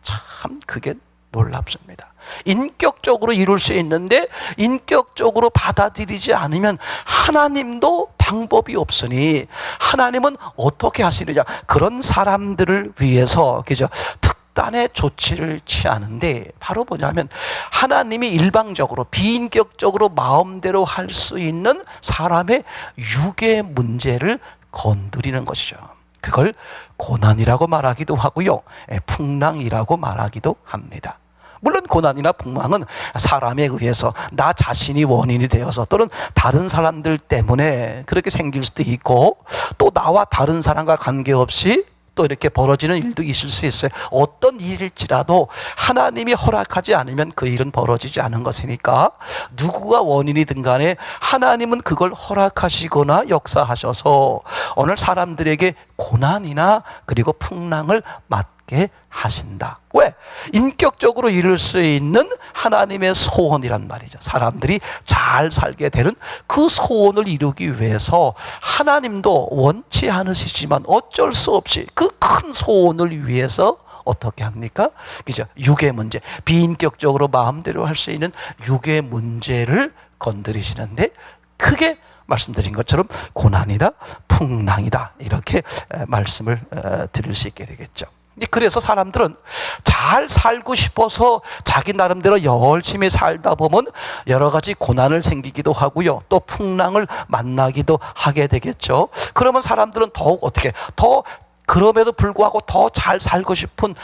참 그게 놀랍습니다. 인격적으로 이룰 수 있는데 인격적으로 받아들이지 않으면 하나님도 방법이 없으니 하나님은 어떻게 하시느냐? 그런 사람들을 위해서, 그죠? 특단의 조치를 취하는데 바로 뭐냐면 하나님이 일방적으로 비인격적으로 마음대로 할 수 있는 사람의 육의 문제를 건드리는 것이죠. 그걸 고난이라고 말하기도 하고요, 풍랑이라고 말하기도 합니다. 물론 고난이나 풍랑은 사람에 의해서 나 자신이 원인이 되어서 또는 다른 사람들 때문에 그렇게 생길 수도 있고, 또 나와 다른 사람과 관계없이 또 이렇게 벌어지는 일도 있을 수 있어요. 어떤 일일지라도 하나님이 허락하지 않으면 그 일은 벌어지지 않은 것이니까 누구가 원인이든 간에 하나님은 그걸 허락하시거나 역사하셔서 오늘 사람들에게 고난이나 그리고 풍랑을 맡게 하신다. 왜? 인격적으로 이룰 수 있는 하나님의 소원이란 말이죠. 사람들이 잘 살게 되는 그 소원을 이루기 위해서 하나님도 원치 않으시지만 어쩔 수 없이 그 큰 소원을 위해서 어떻게 합니까? 그죠? 육의 문제, 비인격적으로 마음대로 할 수 있는 육의 문제를 건드리시는데 크게 말씀드린 것처럼 고난이다, 풍랑이다 이렇게 말씀을 드릴 수 있게 되겠죠. 그래서 사람들은 잘 살고 싶어서 자기 나름대로 열심히 살다 보면 여러 가지 고난을 생기기도 하고요, 또 풍랑을 만나기도 하게 되겠죠. 그러면 사람들은 더욱 어떻게 더 그럼에도 불구하고 더 잘 살고 싶은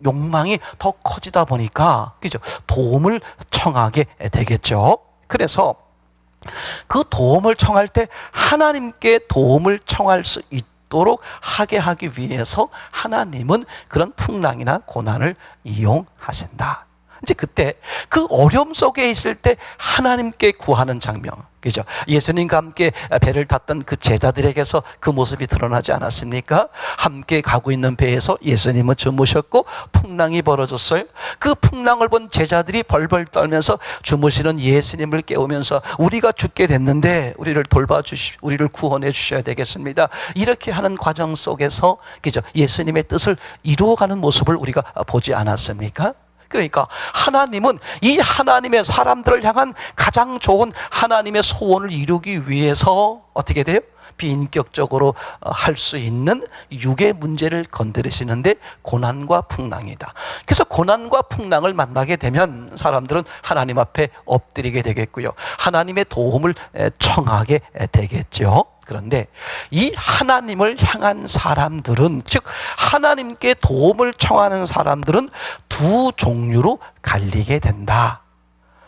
욕망이 더 커지다 보니까 그죠? 도움을 청하게 되겠죠. 그래서 그 도움을 청할 때 하나님께 도움을 청할 수 있도록 하게 하기 위해서 하나님은 그런 풍랑이나 고난을 이용하신다. 이제 그때 그 어려움 속에 있을 때 하나님께 구하는 장면, 그죠? 예수님과 함께 배를 탔던 그 제자들에게서 그 모습이 드러나지 않았습니까? 함께 가고 있는 배에서 예수님은 주무셨고 풍랑이 벌어졌어요. 그 풍랑을 본 제자들이 벌벌 떨면서 주무시는 예수님을 깨우면서 우리가 죽게 됐는데 우리를 우리를 구원해 주셔야 되겠습니다. 이렇게 하는 과정 속에서 그죠? 예수님의 뜻을 이루어가는 모습을 우리가 보지 않았습니까? 그러니까 하나님은 이 하나님의 사람들을 향한 가장 좋은 하나님의 소원을 이루기 위해서 어떻게 돼요? 비인격적으로 할 수 있는 육의 문제를 건드리시는데 고난과 풍랑이다. 그래서 고난과 풍랑을 만나게 되면 사람들은 하나님 앞에 엎드리게 되겠고요, 하나님의 도움을 청하게 되겠죠. 그런데 이 하나님을 향한 사람들은, 즉 하나님께 도움을 청하는 사람들은 두 종류로 갈리게 된다.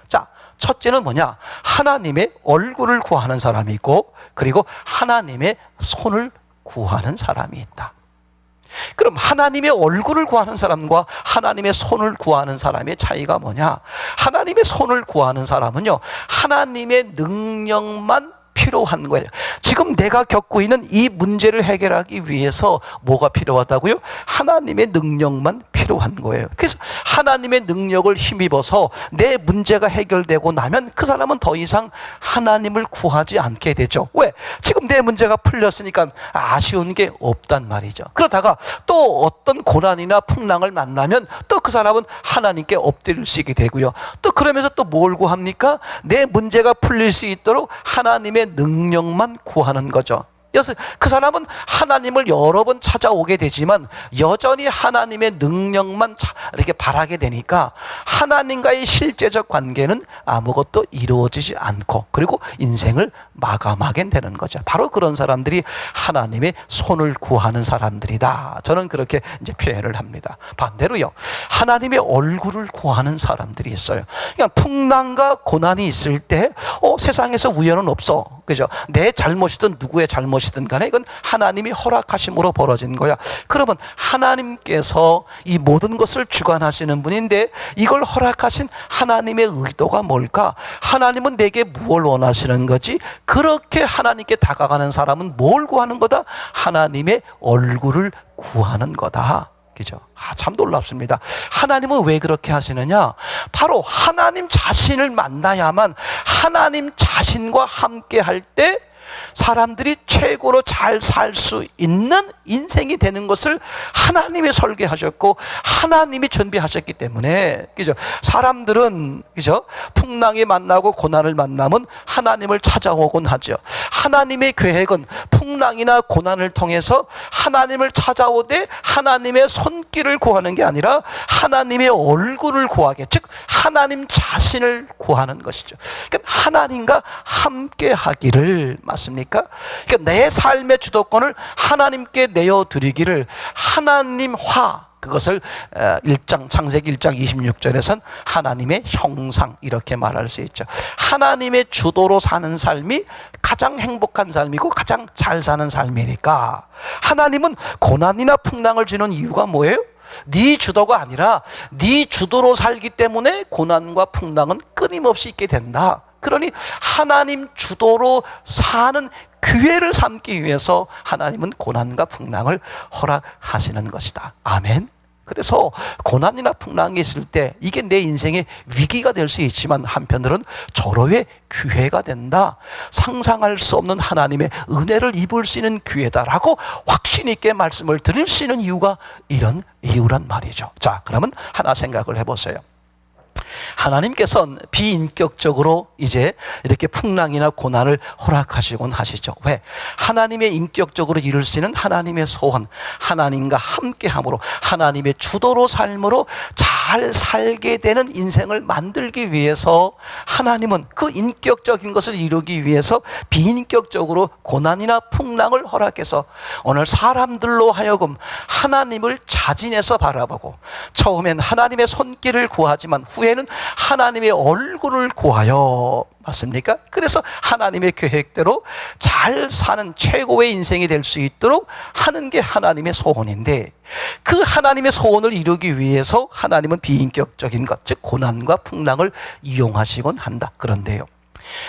자, 첫째는 뭐냐? 하나님의 얼굴을 구하는 사람이 있고, 그리고 하나님의 손을 구하는 사람이 있다. 그럼 하나님의 얼굴을 구하는 사람과 하나님의 손을 구하는 사람의 차이가 뭐냐? 하나님의 손을 구하는 사람은요, 하나님의 능력만 필요한 거예요. 지금 내가 겪고 있는 이 문제를 해결하기 위해서 뭐가 필요하다고요? 하나님의 능력만 필요한 거예요. 그래서 하나님의 능력을 힘입어서 내 문제가 해결되고 나면 그 사람은 더 이상 하나님을 구하지 않게 되죠. 왜? 지금 내 문제가 풀렸으니까 아쉬운 게 없단 말이죠. 그러다가 또 어떤 고난이나 풍랑을 만나면 또 그 사람은 하나님께 엎드릴 수 있게 되고요, 또 그러면서 또 뭘 구합니까? 내 문제가 풀릴 수 있도록 하나님의 능력만 구하는 거죠. 그래서 그 사람은 하나님을 여러 번 찾아오게 되지만 여전히 하나님의 능력만 이렇게 바라게 되니까 하나님과의 실제적 관계는 아무것도 이루어지지 않고, 그리고 인생을 마감하게 되는 거죠. 바로 그런 사람들이 하나님의 손을 구하는 사람들이다. 저는 그렇게 이제 표현을 합니다. 반대로요, 하나님의 얼굴을 구하는 사람들이 있어요. 그냥 풍랑과 고난이 있을 때 세상에서 우연은 없어, 그죠? 내 잘못이든 누구의 잘못이든 간에 이건 하나님이 허락하심으로 벌어진 거야. 그러면 하나님께서 이 모든 것을 주관하시는 분인데 이걸 허락하신 하나님의 의도가 뭘까? 하나님은 내게 무엇을 원하시는 거지? 그렇게 하나님께 다가가는 사람은 뭘 구하는 거다? 하나님의 얼굴을 구하는 거다. 그죠? 참 놀랍습니다. 하나님은 왜 그렇게 하시느냐? 바로 하나님 자신을 만나야만 하나님 자신과 함께 할 때 사람들이 최고로 잘 살 수 있는 인생이 되는 것을 하나님이 설계하셨고 하나님이 준비하셨기 때문에, 그죠? 사람들은, 그죠? 풍랑이 만나고 고난을 만나면 하나님을 찾아오곤 하죠. 하나님의 계획은 풍랑이나 고난을 통해서 하나님을 찾아오되 하나님의 손길을 구하는 게 아니라 하나님의 얼굴을 구하게, 즉 하나님 자신을 구하는 것이죠. 그러니까 하나님과 함께 하기를, 맞습니까? 그러니까 내 삶의 주도권을 하나님께 내어드리기를 하나님화, 그것을 창세기 1장 26절에선 하나님의 형상 이렇게 말할 수 있죠. 하나님의 주도로 사는 삶이 가장 행복한 삶이고 가장 잘 사는 삶이니까 하나님은 고난이나 풍랑을 주는 이유가 뭐예요? 네 주도가 아니라 네 주도로 살기 때문에 고난과 풍랑은 끊임없이 있게 된다. 그러니 하나님 주도로 사는 기회를 삼기 위해서 하나님은 고난과 풍랑을 허락하시는 것이다. 아멘. 그래서 고난이나 풍랑이 있을 때 이게 내 인생의 위기가 될 수 있지만 한편으로는 절호의 기회가 된다. 상상할 수 없는 하나님의 은혜를 입을 수 있는 기회다라고 확신 있게 말씀을 드릴 수 있는 이유가 이런 이유란 말이죠. 자, 그러면 하나 생각을 해보세요. 하나님께서는 비인격적으로 이제 이렇게 풍랑이나 고난을 허락하시곤 하시죠. 왜? 하나님의 인격적으로 이룰 수 있는 하나님의 소원, 하나님과 함께함으로 하나님의 주도로 삶으로 잘 살게 되는 인생을 만들기 위해서 하나님은 그 인격적인 것을 이루기 위해서 비인격적으로 고난이나 풍랑을 허락해서 오늘 사람들로 하여금 하나님을 자진해서 바라보고 처음엔 하나님의 손길을 구하지만 후에는 하나님의 얼굴을 구하여, 맞습니까? 그래서 하나님의 계획대로 잘 사는 최고의 인생이 될 수 있도록 하는 게 하나님의 소원인데, 그 하나님의 소원을 이루기 위해서 하나님은 비인격적인 것, 즉 고난과 풍랑을 이용하시곤 한다. 그런데요,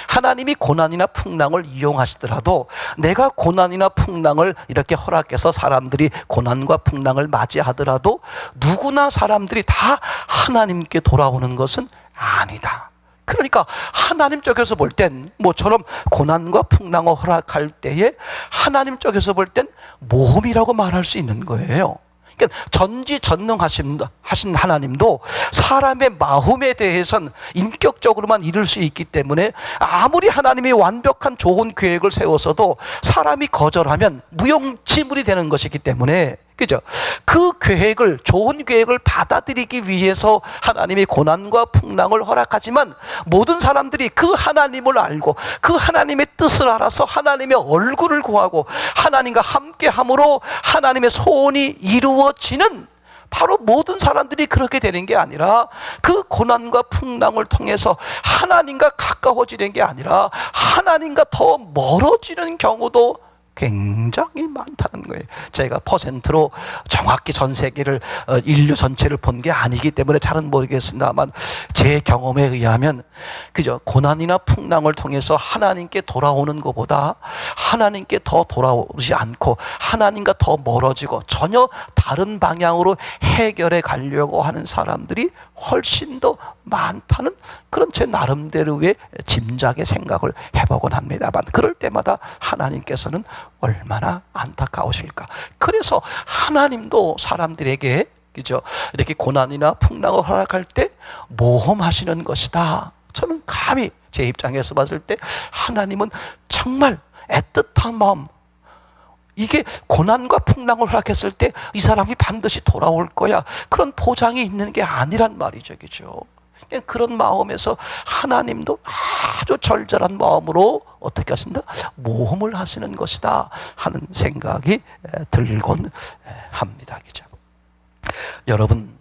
하나님이 고난이나 풍랑을 이용하시더라도 내가 고난이나 풍랑을 이렇게 허락해서 사람들이 고난과 풍랑을 맞이하더라도 누구나 사람들이 다 하나님께 돌아오는 것은 아니다. 그러니까 하나님 쪽에서 볼 땐 모처럼 고난과 풍랑을 허락할 때에 하나님 쪽에서 볼 땐 모험이라고 말할 수 있는 거예요. 그러니까 전지전능하신 하나님도 사람의 마음에 대해서는 인격적으로만 이룰 수 있기 때문에 아무리 하나님이 완벽한 좋은 계획을 세웠어도 사람이 거절하면 무용지물이 되는 것이기 때문에, 그죠? 그 계획을, 좋은 계획을 받아들이기 위해서 하나님이 고난과 풍랑을 허락하지만 모든 사람들이 그 하나님을 알고 그 하나님의 뜻을 알아서 하나님의 얼굴을 구하고 하나님과 함께함으로 하나님의 소원이 이루어지는, 바로 모든 사람들이 그렇게 되는 게 아니라 그 고난과 풍랑을 통해서 하나님과 가까워지는 게 아니라 하나님과 더 멀어지는 경우도 굉장히 많다는 거예요. 제가 퍼센트로 정확히 전 세계를, 인류 전체를 본 게 아니기 때문에 잘은 모르겠습니다만 제 경험에 의하면, 그죠? 고난이나 풍랑을 통해서 하나님께 돌아오는 것보다 하나님께 더 돌아오지 않고 하나님과 더 멀어지고 전혀 다른 방향으로 해결해 가려고 하는 사람들이 훨씬 더 많다는 그런 제 나름대로의 짐작의 생각을 해보곤 합니다만, 그럴 때마다 하나님께서는 얼마나 안타까우실까. 그래서 하나님도 사람들에게, 그죠, 이렇게 고난이나 풍랑을 허락할 때 모험하시는 것이다. 저는 감히 제 입장에서 봤을 때 하나님은 정말 애틋한 마음, 이게 고난과 풍랑을 허락했을 때 이 사람이 반드시 돌아올 거야, 그런 보장이 있는 게 아니란 말이죠. 그죠? 그런 마음에서 하나님도 아주 절절한 마음으로 어떻게 하신다? 모험을 하시는 것이다 하는 생각이 들곤 합니다. 그죠? 여러분,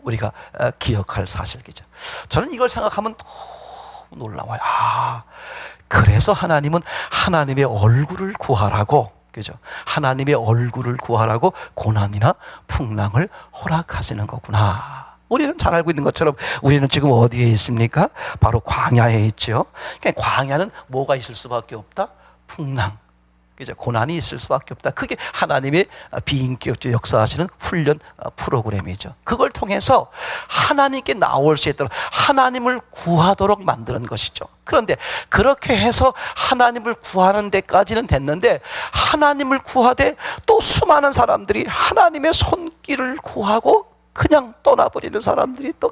우리가 기억할 사실이죠. 저는 이걸 생각하면 너무 놀라워요. 그래서 하나님은 하나님의 얼굴을 구하라고, 그죠? 하나님의 얼굴을 구하라고 고난이나 풍랑을 허락하시는 거구나. 우리는 잘 알고 있는 것처럼 우리는 지금 어디에 있습니까? 바로 광야에 있죠. 그러니까 광야는 뭐가 있을 수밖에 없다? 풍랑, 그죠? 고난이 있을 수밖에 없다. 그게 하나님의 비인격적 역사하시는 훈련 프로그램이죠. 그걸 통해서 하나님께 나올 수 있도록 하나님을 구하도록 만드는 것이죠. 그런데 그렇게 해서 하나님을 구하는 데까지는 됐는데, 하나님을 구하되 또 수많은 사람들이 하나님의 손길을 구하고 그냥 떠나버리는 사람들이 또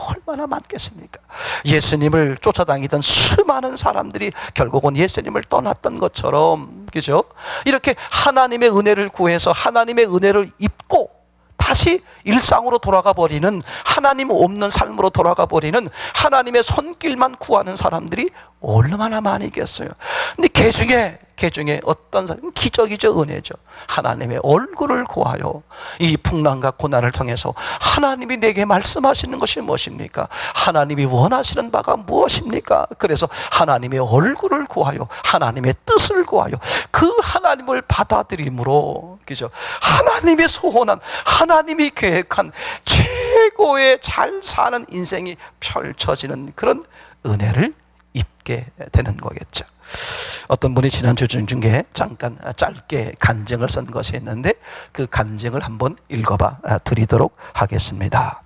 얼마나 많겠습니까? 예수님을 쫓아다니던 수많은 사람들이 결국은 예수님을 떠났던 것처럼, 그죠? 이렇게 하나님의 은혜를 구해서 하나님의 은혜를 입고 다시 일상으로 돌아가 버리는, 하나님 없는 삶으로 돌아가 버리는, 하나님의 손길만 구하는 사람들이 얼마나 많이겠어요. 근데 그 중에 어떤 사람은 기적이죠, 은혜죠. 하나님의 얼굴을 구하여 이 풍랑과 고난을 통해서 하나님이 내게 말씀하시는 것이 무엇입니까? 하나님이 원하시는 바가 무엇입니까? 그래서 하나님의 얼굴을 구하여 하나님의 뜻을 구하여 그 하나님을 받아들임으로, 그죠? 하나님의 소원한, 하나님이 계획한 최고의 잘 사는 인생이 펼쳐지는 그런 은혜를 입게 되는 거겠죠. 어떤 분이 지난주 중에 잠깐 짧게 간증을 쓴 것이 있는데 그 간증을 한번 읽어봐 드리도록 하겠습니다.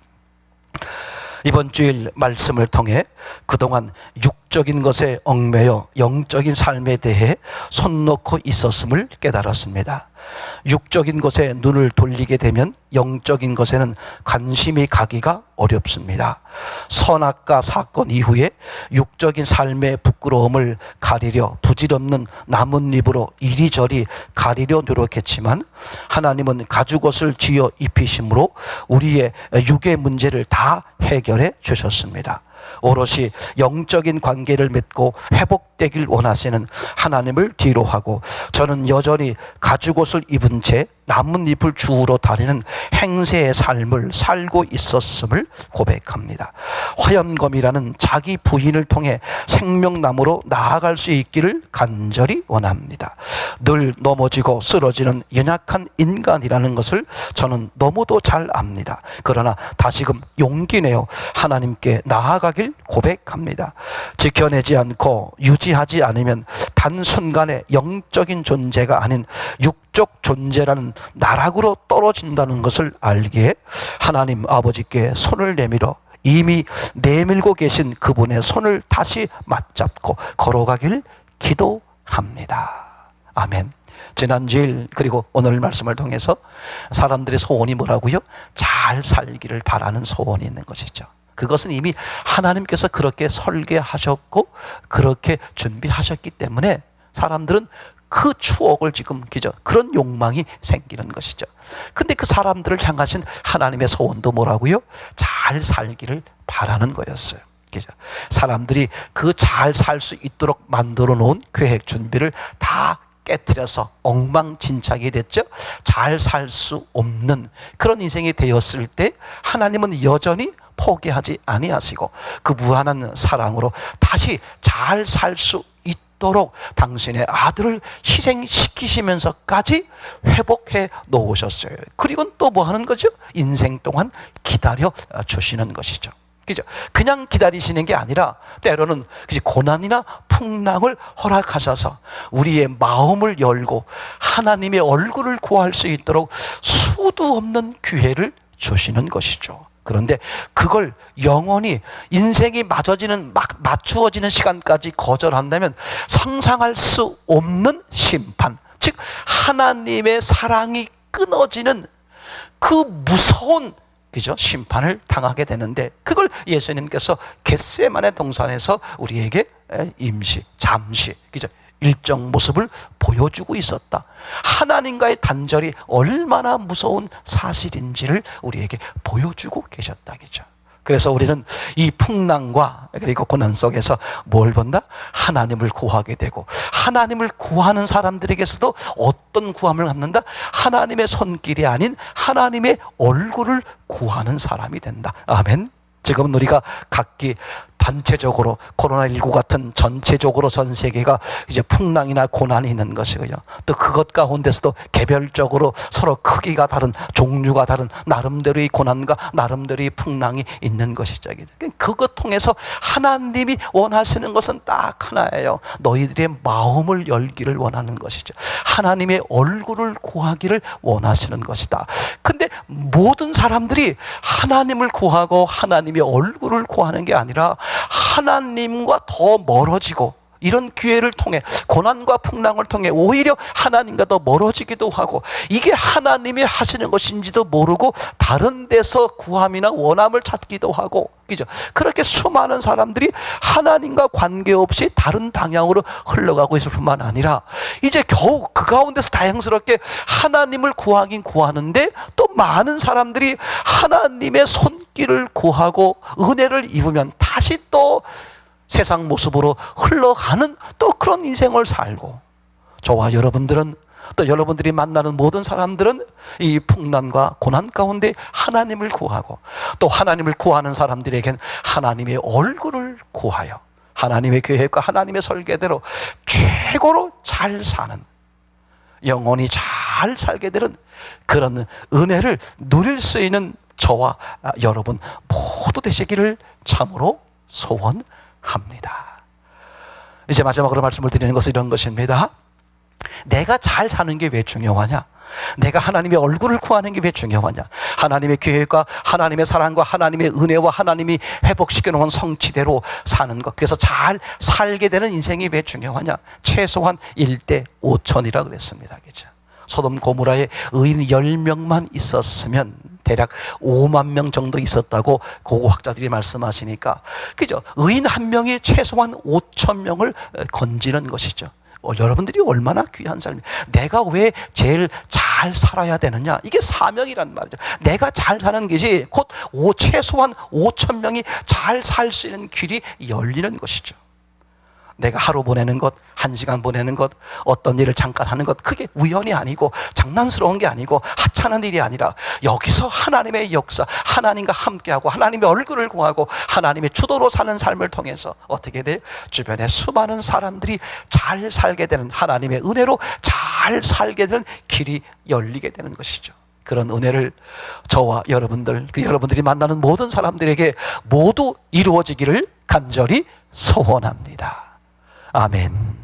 이번 주일 말씀을 통해 그동안 육적인 것에 얽매여 영적인 삶에 대해 손 놓고 있었음을 깨달았습니다. 육적인 것에 눈을 돌리게 되면 영적인 것에는 관심이 가기가 어렵습니다. 선악과 사건 이후에 육적인 삶의 부끄러움을 가리려 부질없는 나뭇잎으로 이리저리 가리려 노력했지만 하나님은 가죽옷을 쥐어 입히심으로 우리의 육의 문제를 다 해결해 주셨습니다. 오롯이 영적인 관계를 맺고 회복되길 원하시는 하나님을 뒤로 하고 저는 여전히 가죽옷을 입은 채 나뭇잎을 주우러 다니는 행세의 삶을 살고 있었음을 고백합니다. 화염검이라는 자기 부인을 통해 생명나무로 나아갈 수 있기를 간절히 원합니다. 늘 넘어지고 쓰러지는 연약한 인간이라는 것을 저는 너무도 잘 압니다. 그러나 다시금 용기 내어 하나님께 나아가길 고백합니다. 지켜내지 않고 유지하지 않으면 단순간에 영적인 존재가 아닌 육적 존재라는 나락으로 떨어진다는 것을 알기에 하나님 아버지께 손을 내밀어 이미 내밀고 계신 그분의 손을 다시 맞잡고 걸어가길 기도합니다. 아멘. 지난 주일 그리고 오늘 말씀을 통해서 사람들의 소원이 뭐라고요? 잘 살기를 바라는 소원이 있는 것이죠. 그것은 이미 하나님께서 그렇게 설계하셨고 그렇게 준비하셨기 때문에 사람들은 그 추억을 지금 그런 욕망이 생기는 것이죠. 근데 그 사람들을 향하신 하나님의 소원도 뭐라고요? 잘 살기를 바라는 거였어요. 그죠? 사람들이 그 잘 살 수 있도록 만들어 놓은 계획 준비를 다 깨트려서 엉망진창이 됐죠. 잘 살 수 없는 그런 인생이 되었을 때 하나님은 여전히 포기하지 아니하시고 그 무한한 사랑으로 다시 잘 살 수 있도록 당신의 아들을 희생시키시면서까지 회복해 놓으셨어요. 그리고 또 뭐 하는 거죠? 인생 동안 기다려 주시는 것이죠. 그죠? 그냥 기다리시는 게 아니라 때로는 고난이나 풍랑을 허락하셔서 우리의 마음을 열고 하나님의 얼굴을 구할 수 있도록 수도 없는 기회를 주시는 것이죠. 그런데 그걸 영원히 인생이 맞추어지는 시간까지 거절한다면 상상할 수 없는 심판, 즉 하나님의 사랑이 끊어지는 그 무서운 심판을 당하게 되는데 그걸 예수님께서 겟세마네 동산에서 우리에게 잠시 일정 모습을 보여주고 있었다. 하나님과의 단절이 얼마나 무서운 사실인지를 우리에게 보여주고 계셨다겠죠. 그래서 우리는 이 풍랑과 그리고 고난 속에서 뭘 본다? 하나님을 구하게 되고 하나님을 구하는 사람들에게서도 어떤 구함을 갖는다? 하나님의 손길이 아닌 하나님의 얼굴을 구하는 사람이 된다. 아멘. 지금은 우리가 각기 단체적으로 코로나19 같은 전체적으로 전 세계가 풍랑이나 고난이 있는 것이고요. 또 그것 가운데서도 개별적으로 서로 크기가 다른 종류가 다른 나름대로의 고난과 나름대로의 풍랑이 있는 것이죠. 그것 통해서 하나님이 원하시는 것은 딱 하나예요. 너희들의 마음을 열기를 원하는 것이죠. 하나님의 얼굴을 구하기를 원하시는 것이다. 근데 모든 사람들이 하나님을 구하고 하나님의 얼굴을 구하는 게 아니라 하나님과 더 멀어지고 이런 기회를 통해 고난과 풍랑을 통해 오히려 하나님과 더 멀어지기도 하고 이게 하나님이 하시는 것인지도 모르고 다른 데서 구함이나 원함을 찾기도 하고 그죠? 그렇게 수많은 사람들이 하나님과 관계없이 다른 방향으로 흘러가고 있을 뿐만 아니라 이제 겨우 그 가운데서 다행스럽게 하나님을 구하긴 구하는데 또 많은 사람들이 하나님의 손길을 구하고 은혜를 입으면 다시 또 세상 모습으로 흘러가는 또 그런 인생을 살고 저와 여러분들은 또 여러분들이 만나는 모든 사람들은 이 풍랑과 고난 가운데 하나님을 구하고 또 하나님을 구하는 사람들에겐 하나님의 얼굴을 구하여 하나님의 계획과 하나님의 설계대로 최고로 잘 사는 영원히 잘 살게 되는 그런 은혜를 누릴 수 있는 저와 여러분 모두 되시기를 참으로 소원합니다. 이제 마지막으로 말씀을 드리는 것은 이런 것입니다. 내가 잘 사는 게 왜 중요하냐? 내가 하나님의 얼굴을 구하는 게 왜 중요하냐? 하나님의 계획과 하나님의 사랑과 하나님의 은혜와 하나님이 회복시켜 놓은 성취대로 사는 것, 그래서 잘 살게 되는 인생이 왜 중요하냐? 최소한 1대 5천이라 그랬습니다. 그렇죠? 소돔 고모라에 의인 10명만 있었으면 대략 5만 명 정도 있었다고 고고학자들이 말씀하시니까, 그죠? 의인 한 명이 최소한 5천 명을 건지는 것이죠. 여러분들이 얼마나 귀한 삶이에요. 내가 왜 제일 잘 살아야 되느냐? 이게 사명이란 말이죠. 내가 잘 사는 것이 곧 최소한 5천 명이 잘 살 수 있는 길이 열리는 것이죠. 내가 하루 보내는 것, 1시간 보내는 것, 어떤 일을 잠깐 하는 것, 그게 우연이 아니고 장난스러운 게 아니고 하찮은 일이 아니라 여기서 하나님의 역사, 하나님과 함께하고 하나님의 얼굴을 공하고 하나님의 주도로 사는 삶을 통해서 어떻게 돼요? 주변에 수많은 사람들이 잘 살게 되는, 하나님의 은혜로 잘 살게 되는 길이 열리게 되는 것이죠. 그런 은혜를 저와 여러분들, 여러분들이 만나는 모든 사람들에게 모두 이루어지기를 간절히 소원합니다. 아멘.